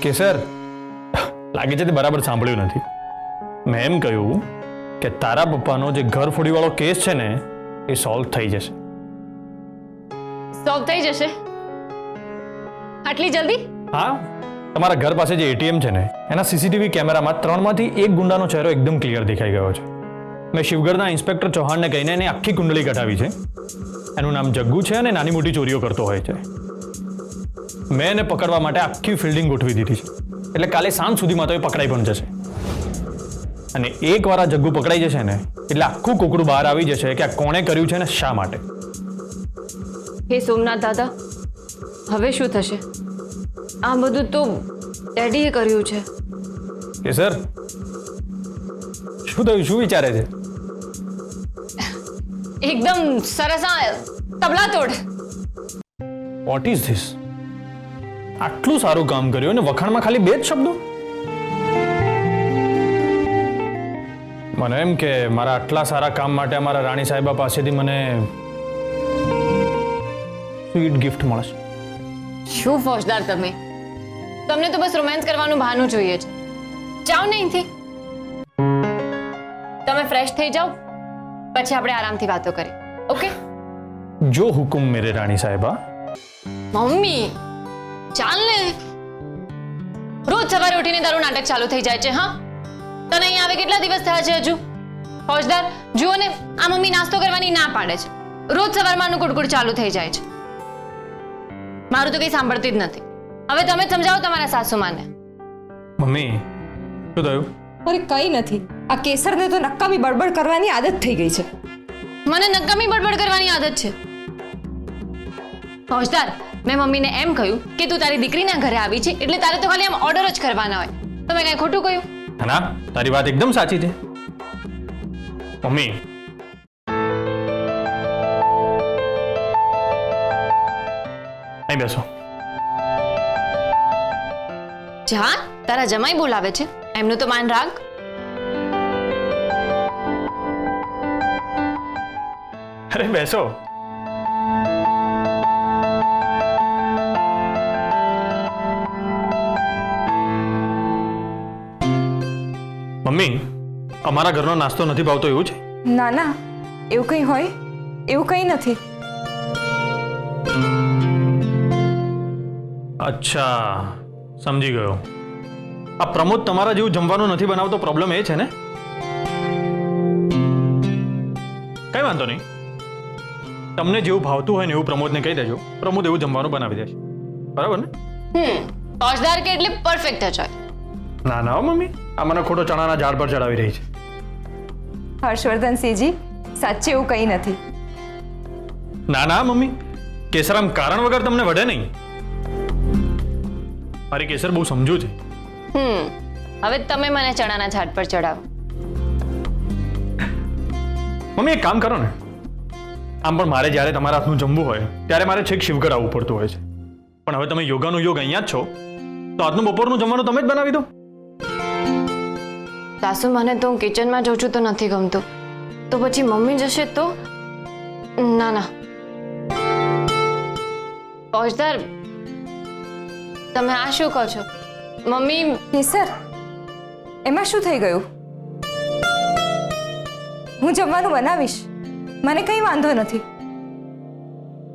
કેસર, લાગે છે તે બરાબર સાંભળ્યું નથી. મેં એમ કહ્યું કે તારા પપ્પાનો જે ઘર ફોડીવાળો કેસ છે ને એ સોલ્વ થઈ જશે. સોલ્વ થઈ જશે આટલી જલ્દી? હા, તમારા ઘર પાસે જે એટીએમ છે ને એના સીસીટીવી કેમેરામાં 3માંથી 1 ગુંડાનો ચહેરો એકદમ ક્લિયર દેખાઈ ગયો છે. મેં શિવગઢના ઇન્સ્પેક્ટર ચૌહાણને કહીને એની આખી કુંડળી કઢાવી છે. એનું નામ જગ્ગુ છે અને નાની મોટી ચોરીઓ કરતો હોય છે. મેં એને પકડવા માટે આખી ફિલ્ડિંગ ગોઠવી દીધી છે, એટલે કાલે સાંજ સુધીમાં તો એ પકડાઈ પણ જશે. અને એકવાર આ જગ્ગુ પકડાઈ જશે ને એટલે આખું કોકડું બહાર આવી જશે કે આ કોણે કર્યું છે ને શા માટે. હે સોમનાથ દાદા, હવે શું થશે? આ બધું તો ડેડીએ કર્યું છે. કે સર, શું થયું? શું વિચારે છે? એકદમ સરસ તબલા તોડ. What is this? આટલું સારું કામ કર્યું અને વખાણમાં ખાલી 2 જ શબ્દો? મને એમ કે મારા આટલા સારા કામ માટે અમારા રાણી સાહેબા પાસેથી મને સ્વીટ ગિફ્ટ મળશે. શું ફોજદાર તમે! તમને તો બસ રોમેન્સ કરવાનું બહાનું જોઈએ છે. જાઓ ને અહીંથી. તમે ફ્રેશ થઈ જાઓ, પછી આપણે આરામથી વાતો કરીએ. ઓકે? જો હુકુમ મેરે રાણી સાહેબા. મમ્મી ચાલ ને. રોજ સવારે ઉઠીને તારું નાટક ચાલુ થઈ જાય છે. હા, તને અહીં આવે કેટલા દિવસ થયા છે હજુ? ફોજદાર જુઓ ને, આ મમ્મી નાસ્તો કરવાની ના પાડે છે. રોજ સવારમાં આનું કુડકુડ ચાલુ થઈ જાય છે. મારું તો કંઈ સાંભળતી જ નથી. હવે તમે જ સમજાવો તમારા સાસુમાને. મમ્મી, શું થયું? અરે કંઈ નથી. આ કેસરને તો નકામી બડબડ કરવાની આદત થઈ ગઈ છે. મને નકામી બડબડ કરવાની આદત છે. ફોજદાર, મેં મમ્મીને એમ કહ્યું કે તું તારી દીકરીના ઘરે આવી છે એટલે તારે તો ખાલી આમ ઓર્ડર જ કરવાના હોય. તમે કઈ ખોટું કહ્યું? ના, તારી વાત એકદમ સાચી છે મમ્મી. અહીં બેસો. જા, તારા જમાઈ બોલાવે છે, એમનું તો માન રાખ. અરે બેસો. મમ્મી, અમારા ઘરનો નાસ્તો નથી ભાવતો એવું છે? ના ના, એવું કંઈ હોય એવું કંઈ નથી. અચ્છા, સમજી ગયો. આ પ્રમોદ તમારા જેવું જમવાનું નથી બનાવતો, પ્રોબ્લેમ એ છે ને? કઈ વાંધો નહીં, તમને જેવું ભાવતું હોય ને એવું પ્રમોદને કહી દેજો. પ્રમોદ એવું જમવાનું બનાવી દેશે. બરાબર ને? ફોજદાર કે એટલે પરફેક્ટ જ હોય. ના ના મમ્મી, આ મને ખોટો ચણાના ઝાડ પર ચડાવી રહી છે. હર્ષવર્ધનસિંહજી, સાચે એવું કંઈ નથી. ના ના મમ્મી, કેસરામ કારણ વગર તમને વઢે નહીં. મારી કેસર બહુ સમજુ છે. હવે તમે મને ચણાના ઝાડ પર ચડાવો. મમ્મી એક કામ કરો ને, આમ પણ મારે જ્યારે તમારા હાથનું જમવું હોય ત્યારે મારે છેક શિવગઢ આવવું પડતું હોય છે. પણ હવે તમે યોગાનું યોગ અહીંયા જ છો તો આજનું બપોરનું જમવાનું તમે જ બનાવી દો. સાસુ, મને તો હું કિચનમાં જઉં છું તો નથી ગમતું. તો પછી મમ્મી જશે તો? ના ના ફોજદાર, તમે આ શું કહો છો? મમ્મી કેસર, એમાં શું થઈ ગયું? હું જમવાનું બનાવીશ, મને કંઈ વાંધો નથી.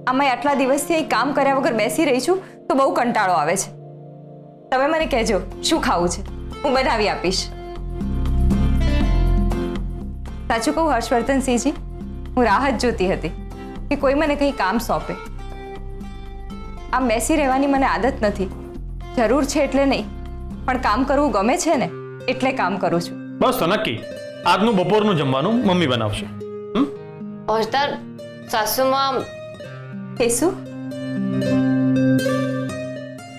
આમાં આટલા દિવસથી અહીં કામ કર્યા વગર બેસી રહી છું તો બહુ કંટાળો આવે છે. તમે મને કહેજો શું ખાવું છે, હું બનાવી આપીશ. સાચું કહું હર્ષવર્ધનસિંહજી, હું રાહ જ જોતી હતી કે કોઈ મને કંઈ કામ સોંપે. આમ બેસી રહેવાની મને આદત નથી. જરૂર છે એટલે નહીં, પણ કામ કરવું ગમે છે ને એટલે કામ કરું છું. બસ તો નક્કી, આજનું બપોરનું જમવાનું મમ્મી બનાવશે. ફોજદાર, સાસુમાં કેસુ,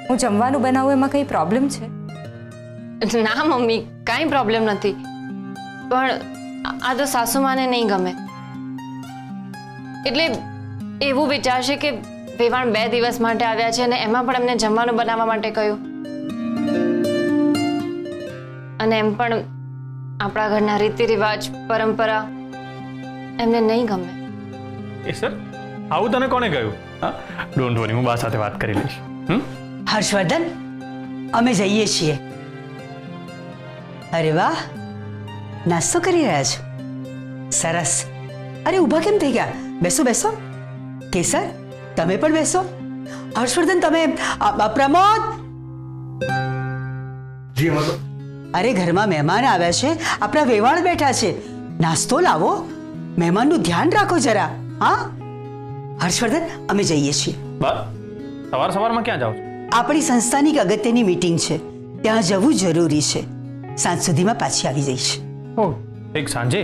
હું જમવાનું બનાવું એમાં કંઈ પ્રોબ્લેમ છે? ના મમ્મી, કાંઈ પ્રોબ્લેમ નથી. પણ આ તો સાસુમાને નહીં ગમે. એટલે એવું વિચારશે કે વેવાણ 2 દિવસ માટે આવ્યા છે અને એમાં પણ એમને જમવાનું બનાવવા માટે કહ્યું. અને એમ પણ આપણા ઘરના રીતિ રિવાજ, પરંપરા એમને નહીં ગમે. એ સર, આવું તને કોને કહ્યું? હા, ડોન્ટ વરી, હું બા સાથે વાત કરી લઈશ. હર્ષવર્ધન, અમે જઈએ છીએ. અરે વાહ, નાસ્તો કરી રહ્યા છો? સરસ. અરે ઊભા કેમ થઈ ગયા? બેસો બેસો. કેસર, તમે પણ બેસો. હર્ષવર્ધન, તમે પ્રમોદ. જી અમારો અરે ઘરમાં મહેમાન આવ્યા છે, આપણા વેવાણ બેઠા છે. નાસ્તો લાવો, મહેમાનનું ધ્યાન રાખો જરા. હા હર્ષવર્ધન, અમે જઈએ છીએ. બસ સવારમાં ક્યાં જાઓ છો? આપણી સંસ્થાની એક અગત્યની મીટિંગ છે, ત્યાં જવું જરૂરી છે. સાંજ સુધીમાં પાછી આવી જઈશ. ઓહ, એક સાંજે?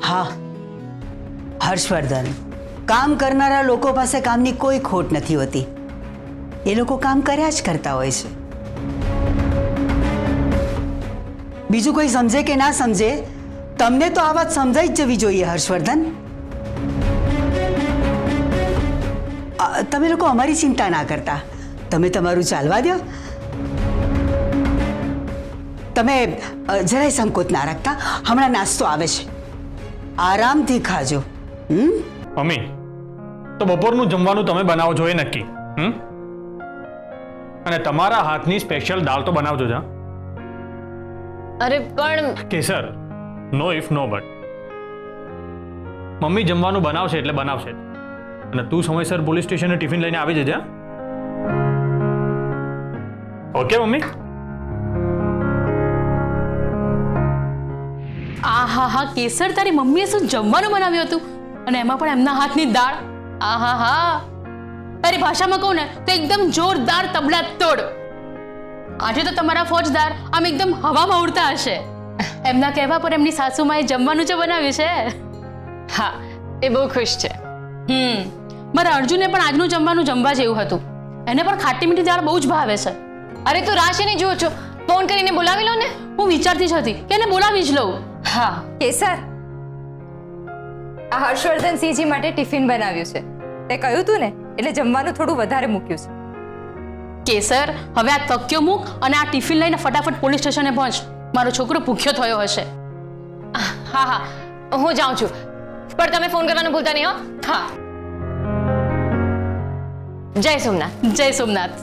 હા હર્ષવર્ધન, કામ કરનારા લોકો પાસે કામની કોઈ ખોટ નથી હોતી. એ લોકો કામ કર્યા જ કરતા હોય છે. બીજું કોઈ સમજે કે ના સમજે, તમને તો આ વાત સમજાઈ જ જવી જોઈએ. હર્ષવર્ધન, તમે લોકો અમારી ચિંતા ના કરતા, તમે તમારું ચાલવા દો. તમે જરાય સંકોચ ના રાખતા. હમણાં નાસ્તો આવે છે, આરામથી ખાજો. મમ્મી, તો બપોરનું જમવાનું તમે બનાવો છો એ નક્કી? અને તમારા હાથની સ્પેશિયલ દાળ તો બનાવજો જ. અરે પણ Kesar, no if no but. મમ્મી જમવાનું બનાવશે એટલે બનાવશે જ. અને તું સમયસર પોલીસ સ્ટેશને ટિફિન લઈને આવી જજે. Okay mummy? આહાહા, કેસર, તારી મમ્મીએ શું જમવાનું બનાવ્યું હતું, અને એમાં પણ એમના હાથની દાળ. આહાહા, તારી ભાષામાં કહું ને તો એકદમ જોરદાર તબલા તોડ. આજે તો તમારા ફોજદાર આમ એકદમ હવામાં ઉડતા હશે. એમના કહેવા પર એમની સાસુમાએ જમવાનું જે બનાવ્યું છે. હા, એ બહુ ખુશ છે. મારા અર્જુને પણ આજનું જમવાનું જમવા જેવું હતું. એને પણ ખાટી મીઠી દાળ બહુ જ ભાવે છે. અરે તું રાહ શેની જુઓ છો? ફોન કરીને બોલાવી લો ને. હું વિચારતી જ હતી કે એને બોલાવી જ લઉં. હા કેસર, આ હર્ષવર્ધનસિંહજી માટે ટિફિન બનાવ્યું છે. તે કહ્યું તું ને, એટલે જમવાનું થોડું વધારે મૂક્યું છે. કેસર, હવે આ તક્યો મૂક અને આ ટિફિન લઈને ફટાફટ પોલીસ સ્ટેશને પહોંચ. મારો છોકરો ભૂખ્યો થયો હશે. હા હા, હું જાઉં છું, પણ તમે ફોન કરવાનું ભૂલતા નહીં હો. હા, જય સોમનાથ. જય સોમનાથ.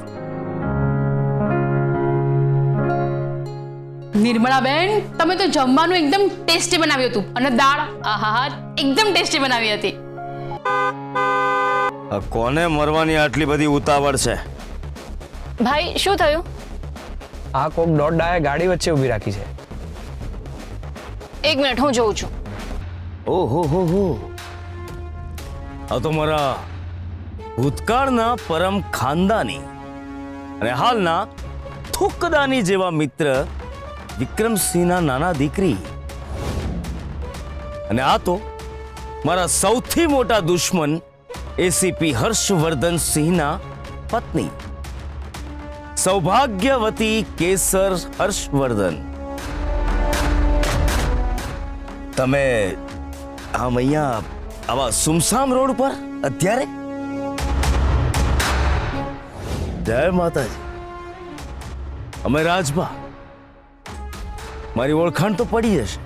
નિર્મળાબેન, તમે તો જમવાનું એકદમ ટેસ્ટી બનાવ્યું હતું, અને દાળ આહાહા એકદમ ટેસ્ટી બનાવી હતી. આ કોને મરવાની આટલી બધી ઉતાવળ છે? ભાઈ શું થયું? આ કોક દોઢ ડાયા ગાડી વચ્ચે ઊભી રાખી છે. એક મિનિટ, હું જોઉં છું. ઓહો હો હો, આ તો મારા ભૂતકાળના પરમ ખાનદાની અને હાલના થુકદાની જેવા મિત્ર વિક્રમસિંહના નાના દીકરી, અને આ તો મારા સૌથી મોટા દુશ્મન એસીપી હર્ષવર્ધન સિંહના પત્ની સૌભાગ્યવતી કેસર હર્ષવર્ધન. તમે આમ અહીંયા આવા સુમસામ રોડ પર અત્યારે? જય માતાજી. અમે રાજભા. મારી ઓળખાણ તો પડી જશે.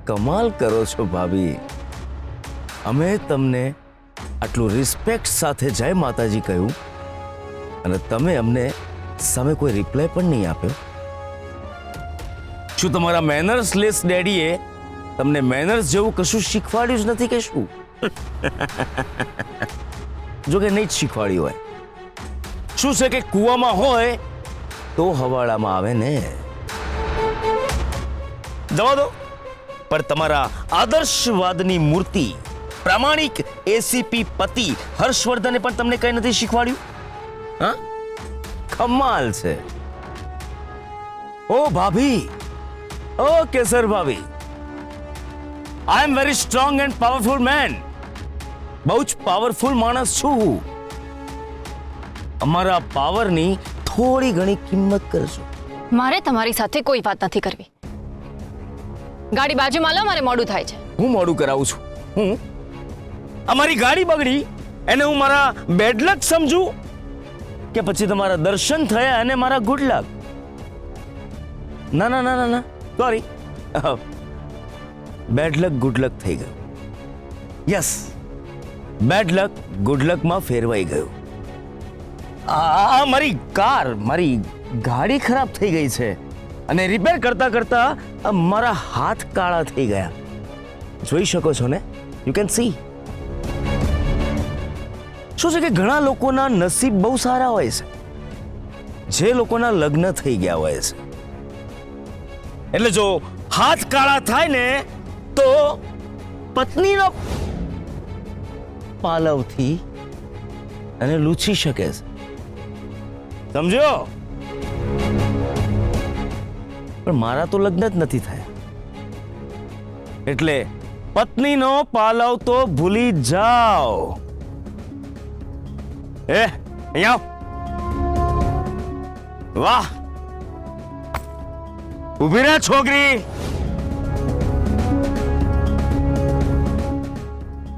કમાલ કરો છો ભાભી. અમે તમને આટલું રિસ્પેક્ટ સાથે જય માતાજી કહ્યું, અને તમે અમને સામે કોઈ રિપ્લાય પણ નહીં આપ્યો. શું તમારા મેનર્સ લેસ ડેડીએ તમને મેનર્સ જેવું કશું શીખવાડ્યું જ નથી કે શું? જો કે નહીં જ શીખવાડ્યું હોય. શું છે કે કૂવામાં હોય તો હવાડામાં આવે ને. જવા દો. પણ તમારા આદર્શવાદની મૂર્તિ પ્રામાણિક એસીપી પતિ હર્ષવર્ધને પણ તમને કઈ નથી શીખવાડ્યું? હા, કમાલ છે. ઓ ભાભી, ઓ કેસર ભાભી, I am very strong and powerful man. બહુ જ પાવરફુલ માણસ છું હું. અમારા પાવરની થોડી ઘણી કિંમત કરજો. મારે તમારી સાથે કોઈ વાત નથી કરવી. ગાડી બાજુમાં લો, મારે મોડું થાય છે. હું મોડું કરાવું છું? હું અમારી ગાડી બગડી એને હું મારા બેડ લક સમજું, કે પછી તમારા દર્શન થયા અને મારા ગુડ લક? ના ના ના ના ના, સોરી. બેડ લક ગુડ લક થઈ ગયું. યસ, બેડ લક ગુડ લકમાં ફેરવાઈ ગયું. આ મારી ગાડી ખરાબ થઈ ગઈ છે અને રિપેર કરતા કરતા મારા હાથ કાળા થઈ ગયા. જોઈ શકો છો ને, યુ કેન સી. શું છે કે ઘણા લોકોના નસીબ બહુ સારા હોય છે, જે લોકોના લગ્ન થઈ ગયા હોય છે. એટલે જો હાથ કાળા થાય ને તો પત્નીનો પાલવથી અને લૂછી શકે છે, સમજો? પણ મારા તો લગ્ન જ નથી થયા, એટલે પત્નીનો પાલવ તો ભૂલી જાઓ. અહીંયા આવ. વાહ, ઊભી રહે છોકરી.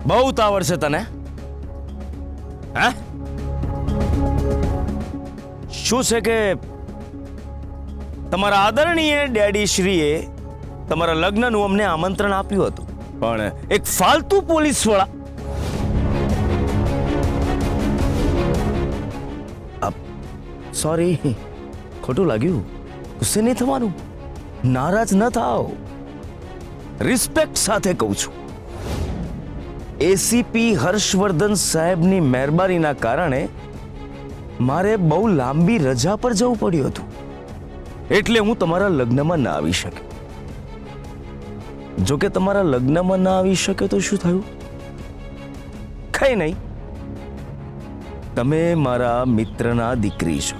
બહુ ઉતાવળ છે તને? હે? શું છે કે તમારા આદરણીય ડેડી શ્રીએ તમારા લગ્નનું અમને આમંત્રણ આપ્યું હતું, પણ એક ફાલતુ પોલીસ વાળા. સોરી, ખોટું લાગ્યું. ગુસ્સે નહીં થવાનું, નારાજ ન થાઓ. રિસ્પેક્ટ સાથે કહું છું. એસીપી હર્ષવર્ધન સાહેબની મહેરબાનીના કારણે મારે બહુ લાંબી રજા પર જવું પડ્યું હતું, એટલે હું તમારા લગ્નમાં ના આવી શક્યો. જો કે તમારા લગ્નમાં ના આવી શકે તો શું થયું? કઈ નહીં, તમે મારા મિત્રના દીકરી છો,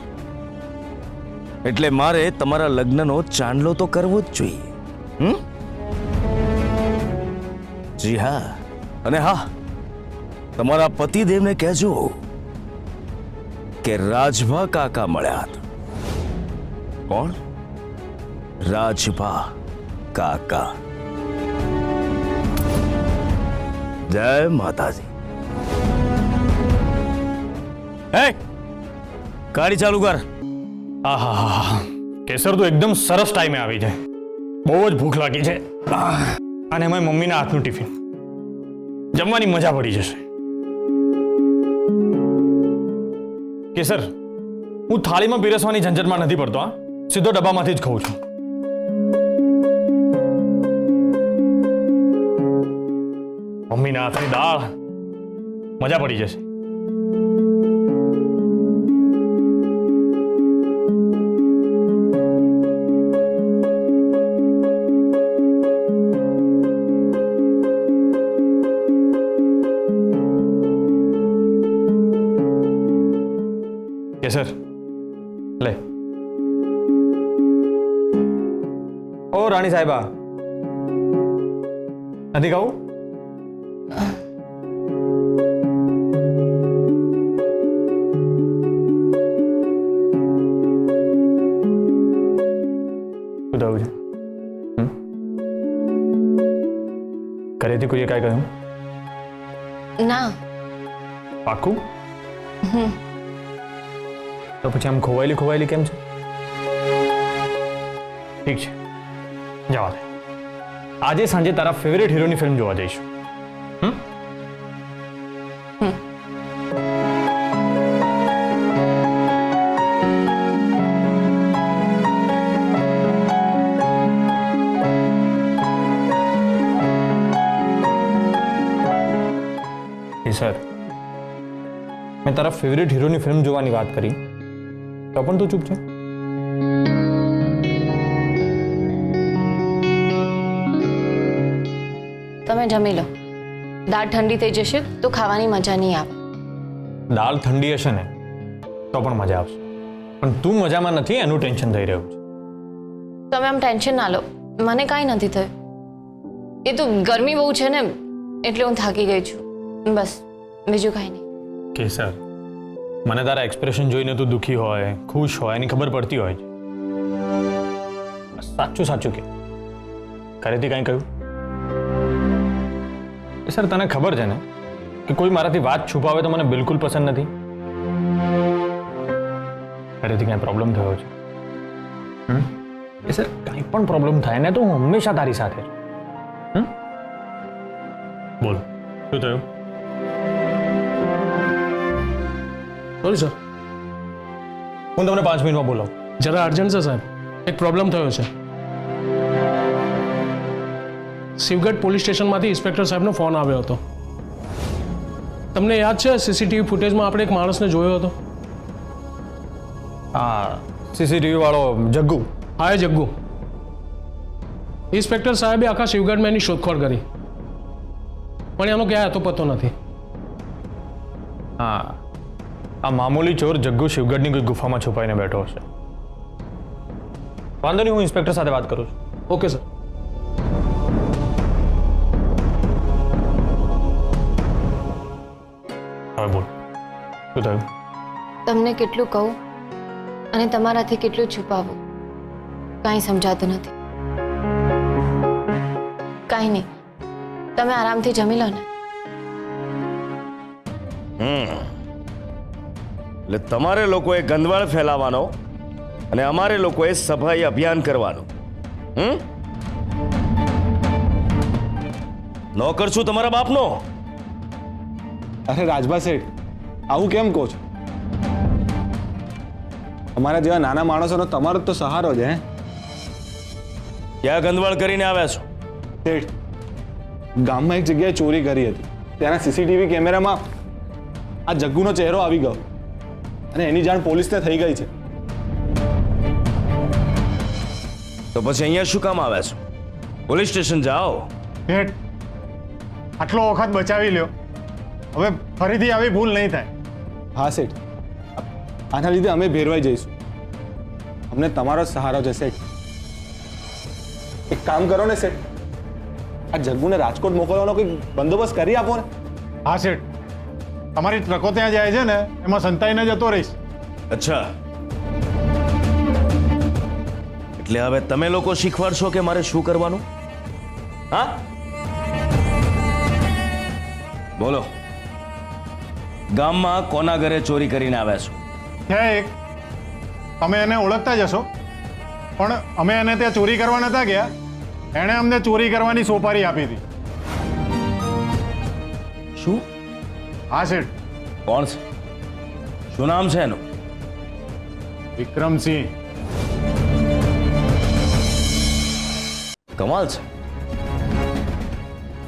એટલે મારે તમારા લગ્નનો ચાંદલો તો કરવો જ જોઈએ. જી હા, અને હા, તમારા પતિદેવને કહેજો કે રાજભા કાકા મળ્યા હતા. કોણ? રાજભા કાકા. જય માતાજી. હે, ગાડી ચાલુ કર. આહા, કેસર તો એકદમ સરસ ટાઈમે આવી છે. બહુ જ ભૂખ લાગી છે, અને એમાં મમ્મીના હાથનું ટિફિન. જમવાની મજા પડી જશે. કેસર, હું થાળીમાં પીરસવાની ઝંઝટમાં નથી પડતો. હા, સીધો ડબ્બામાંથી જ ખાઉં છું. મમ્મીના હાથની દાળ, મજા પડી જશે. કેસર, લે. ઓ રાણી સાહેબા, નથી ખાવું? શું થયું છે? ઘરેથી કોઈએ કાંઈ કહ્યું? ના. પાક્કું? તો પછી આમ ખોવાયેલી કેમ છે? ઠીક છે, જવા દે. આજે સાંજે તારા ફેવરેટ હીરોની ફિલ્મ જોવા જઈશું. સર, મેં તારા ફેવરેટ હીરોની ફિલ્મ જોવાની વાત કરી તો પણ તું ચૂપ છે. તમે જમી લો, દાળ ઠંડી થઈ જશે તો ખાવાની મજા નહીં આવે. દાળ ઠંડી હશે ને તો પણ મજા આવશે, પણ તું મજામાં નથી એનું ટેન્શન થઈ રહ્યું છે. તમે આમ ટેન્શન ના લો, મને કાંઈ નથી થયું. એ તો ગરમી બહુ છે ને એટલે હું થાકી ગઈ છું, બસ, બીજું કાંઈ નહીં. કેસર, મને તારા એક્સપ્રેશન જોઈને તું દુઃખી હોય, ખુશ હોય એની ખબર પડતી હોય છે. સાચું સાચું કે ઘરેથી કાંઈ કહ્યું? સર, તને ખબર છે ને કે કોઈ મારાથી વાત છુપાવે તો મને બિલકુલ પસંદ નથી. ઘરેથી કાંઈ પ્રોબ્લેમ થયો છે? સર, કાંઈ પણ પ્રોબ્લેમ થાય ને તો હું હંમેશા તારી સાથે છું. બોલ, શું થયું? સોરી સર, હું તમને 5 મિનિટમાં બોલાવું. જરા અર્જન્ટ છે સાહેબ, એક પ્રોબ્લેમ થયો છે. શિવગઢ પોલીસ સ્ટેશનમાંથી ઇન્સ્પેક્ટર સાહેબનો ફોન આવ્યો હતો. તમને યાદ છે સીસીટીવી ફૂટેજમાં આપણે એક માણસને જોયો હતો? હા, સીસીટીવી વાળો જગ્ગુ. હા, એ જગ્ગુ. ઇન્સ્પેક્ટર સાહેબે આખા શિવગઢમાં એની શોધખોળ કરી, પણ એનો ક્યાંય હતો પતો નથી. હા, આ મામૂલી ચોર જગ્ગુ શિવગઢની કોઈ ગુફામાં છુપાઈને બેઠો હશે. વાંધો નહીં, હું ઇન્સ્પેક્ટર સાથે વાત કરું છું. Okay sir. હવે બોલ, શું થયું? તમને કેટલું કહું અને તમારાથી કેટલું છુપાવવું, કાંઈ સમજાતું નથી. કાંઈ નહીં, તમે આરામથી જમી લો ને. એટલે તમારે લોકોએ ગંદવાળ ફેલાવાનો અને અમારે લોકોએ સફાઈ અભિયાન કરવાનું. નોકર છું તમારા બાપનો. અરે રાજભા શેઠ, આવું કેમ કહો છો? અમારા જેવા નાના માણસોનો તમારો જ તો સહારો છે. ક્યાં ગંદવાળ કરીને આવ્યા છો? શેઠ, ગામમાં એક જગ્યાએ ચોરી કરી હતી. ત્યાંના સીસીટીવી કેમેરામાં આ જગ્ગુનો ચહેરો આવી ગયો અને એની જાણ પોલીસને થઈ ગઈ છે. તો પછી અહીંયા શું કામ આવ્યા છો? પોલીસ સ્ટેશન જાઓ. શેઠ, આટલો વખત બચાવી લ્યો, હવે ફરીથી આવી ભૂલ નહીં થાય. હા શેઠ, આના લીધે અમે ભેરવાઈ જઈશું. અમને તમારો જ સહારો છે શેઠ. એક કામ કરો ને શેઠ, આ જગ્ગુને રાજકોટ મોકલવાનો કોઈ બંદોબસ્ત કરી આપો ને. હા શેઠ, તમારી ટ્રકો ત્યાં જાય છે ને, એમાં સંતાઈને જતો રહીશ. અચ્છા, એટલે હવે તમે લોકો શીખવાડશો કે મારે શું કરવાનું? હા, બોલો. ગામમાં કોના ઘરે ચોરી કરીને આવ્યા છો? ત્યાં એક, તમે એને ઓળખતા જ હશો, પણ અમે એને ત્યાં ચોરી કરવા નતા ગયા, એણે અમને ચોરી કરવાની સોપારી આપી હતી. શું? હા શેઠ, કોણ છે? શું નામ છે એનું? વિક્રમસિંહ. કમાલ છે.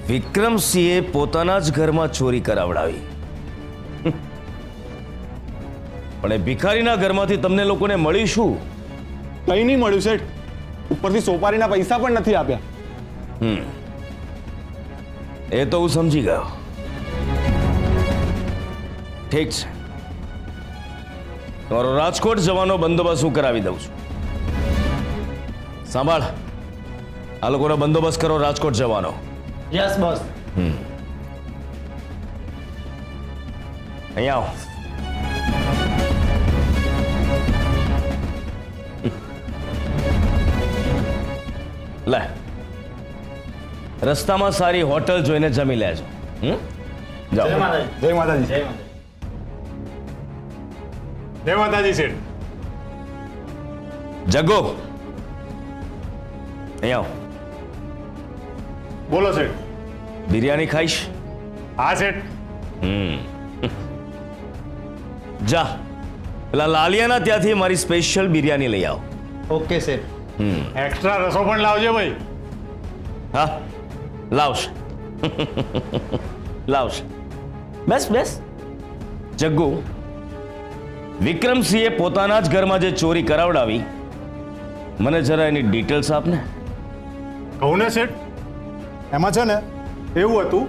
વિક્રમસિંહે પોતાના જ ઘરમાં ચોરી કરાવડાવી. પણ એ ભિખારીના ઘરમાંથી તમને લોકોને મળી શું? કંઈ નહીં મળ્યું શેઠ, ઉપરથી સોપારીના પૈસા પણ નથી આપ્યા. એ તો હું સમજી ગયો. ઠીક છે, તમારો રાજકોટ જવાનો બંદોબસ્ત હું કરાવી દઉં છું. સાંભળ, આ લોકોનો બંદોબસ્ત કરો રાજકોટ જવાનો. Yes boss. અહીંયા આવો. લે, રસ્તામાં સારી હોટલ જોઈને જમી લેજો. જાઓ. જય માતાજી. જય માતાજી શેઠ. જગો, અહીંયા આવો. બોલો શેઠ. બિરયાની ખાઈશ? હા શેઠ. જા, પેલા લાલિયાના ત્યાંથી મારી સ્પેશિયલ બિરયાની લઈ આવો. Okay sir. એક્સ્ટ્રા રસો પણ લાવજો ભાઈ. હા, લાવશે. લાવશે. બેસ બેસ. જગ્ગુ, વિક્રમસિંહે પોતાના જ ઘરમાં જે ચોરી કરાવડાવી, મને જરા એની ડિટેલ્સ આપને. કહું ને શેઠ, એમાં છે ને એવું હતું